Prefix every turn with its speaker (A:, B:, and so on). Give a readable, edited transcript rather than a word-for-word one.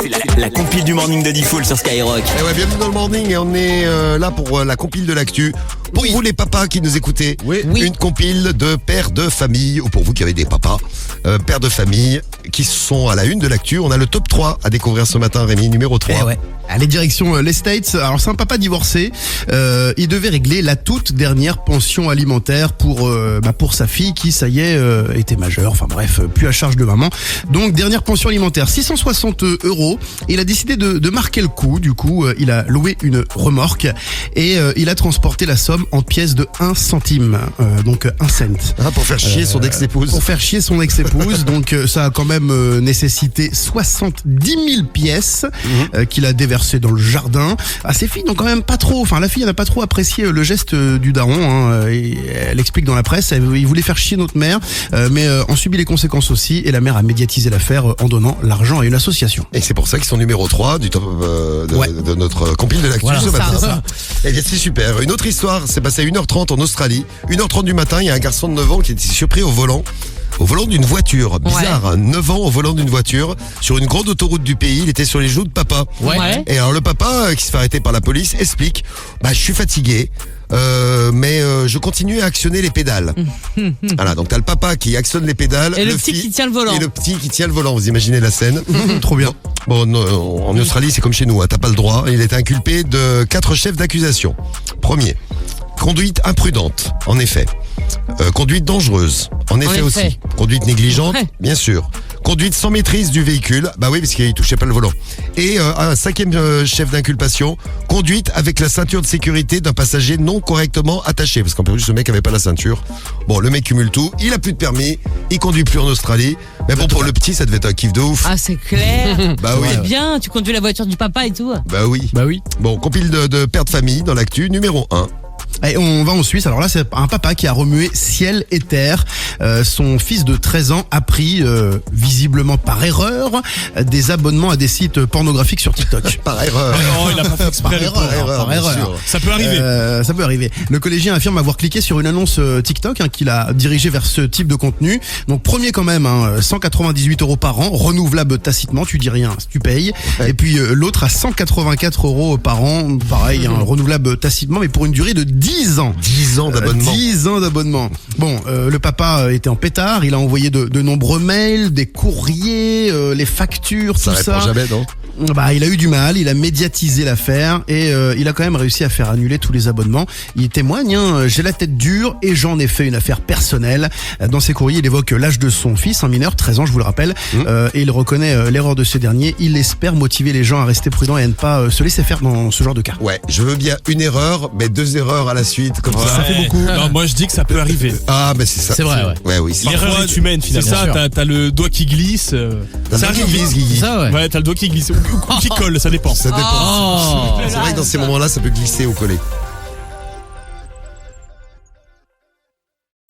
A: C'est la compile du morning de Diffoul sur Skyrock.
B: Eh ouais, bienvenue dans le morning et on est là pour la compile de l'actu. Pour vous les papas qui nous écoutez, une compile de pères de famille, ou pour vous qui avez des papas, pères de famille qui sont à la une de l'actu. On a le top 3 à découvrir ce matin, Rémi, numéro 3.
C: Ouais. Allez, direction les States. Alors c'est un papa divorcé, il devait régler la toute dernière pension alimentaire pour sa fille qui, ça y est, était majeure, enfin bref, plus à charge de maman. Donc dernière pension alimentaire, 660 €. Il a décidé de marquer le coup, du coup il a loué une remorque et il a transporté la somme en pièces de 1 centime, donc 1 cent.
B: Pour faire chier son ex-épouse.
C: Pour faire chier son ex-épouse, donc ça a quand même nécessité 70 000 pièces qu'il a déversées dans le jardin. Ses filles n'ont quand même pas trop, la fille n'a pas trop apprécié le geste du daron, et elle explique dans la presse, il voulait faire chier notre mère, mais en subit les conséquences aussi, et la mère a médiatisé l'affaire en donnant l'argent à une association.
B: Et c'est pour ça qu'ils sont numéro 3 du top de notre compile de l'actu ce matin. Et bien c'est super. Une autre histoire s'est passée à 1h30 en Australie. 1h30 du matin, il y a un garçon de 9 ans qui était surpris au volant d'une voiture. Bizarre, 9 ans au volant d'une voiture, sur une grande autoroute du pays, il était sur les genoux de papa. Et alors le papa, qui se fait arrêter par la police, explique, je suis fatigué, mais je continue à actionner les pédales. Voilà, donc t'as le papa qui actionne les pédales,
D: et le petit qui tient le volant.
B: Et le petit qui tient le volant, vous imaginez la scène.
C: Trop bien.
B: Bon, en Australie, c'est comme chez nous, t'as pas le droit. Il était inculpé de 4 chefs d'accusation. Premier, conduite imprudente, en effet. Conduite dangereuse, en effet aussi. Conduite négligente, bien sûr. Conduite sans maîtrise du véhicule, oui, parce qu'il touchait pas le volant. Et un 5e chef d'inculpation, conduite avec la ceinture de sécurité d'un passager non correctement attaché. Parce qu'en plus, ce mec avait pas la ceinture. Bon, le mec cumule tout, il a plus de permis, il conduit plus en Australie. Mais bon, pour le petit, ça devait être un kiff de ouf.
D: Ah, c'est clair.
B: Oui.
D: C'est bien, tu conduis la voiture du papa et tout.
B: Oui. Bon, compile de pères de famille dans l'actu, numéro 1.
C: Et on va en Suisse. Alors là, c'est un papa qui a remué ciel et terre. Son fils de 13 ans a pris, visiblement par erreur, des abonnements à des sites pornographiques sur TikTok.
B: Par erreur.
E: Oh, il a pas fait exprès.
C: Par erreur.
E: Ça peut arriver.
C: Ça peut arriver. Le collégien affirme avoir cliqué sur une annonce TikTok qu'il a dirigée vers ce type de contenu. Donc premier quand même, 198 € par an, renouvelable tacitement, tu dis rien, tu payes. Et puis l'autre à 184 € par an, pareil, renouvelable tacitement, mais pour une durée de 10 ans.
B: 10 ans d'abonnement.
C: 10 ans d'abonnement. Bon, le papa était en pétard, il a envoyé de nombreux mails, des courriers, les factures,
B: ça
C: tout ça.
B: répond jamais, non ?
C: Il a eu du mal, il a médiatisé l'affaire et il a quand même réussi à faire annuler tous les abonnements. Il témoigne, j'ai la tête dure et j'en ai fait une affaire personnelle. Dans ses courriers, il évoque l'âge de son fils, un mineur, 13 ans, je vous le rappelle, et il reconnaît l'erreur de ce dernier. Il espère motiver les gens à rester prudents et à ne pas se laisser faire dans ce genre de cas.
B: Ouais, je veux bien une erreur, mais 2 erreurs à la suite, comme ça fait beaucoup.
E: Non, moi je dis que ça peut arriver.
B: C'est ça.
C: C'est vrai,
B: ouais. Oui,
E: L'erreur est humaine finalement. C'est ça, t'as le doigt qui glisse.
B: Ça glisse, Guigui.
E: Ouais, t'as le doigt qui glisse ou qui colle, ça dépend.
B: Ça dépend. C'est vrai que dans ces moments-là, ça peut glisser ou coller.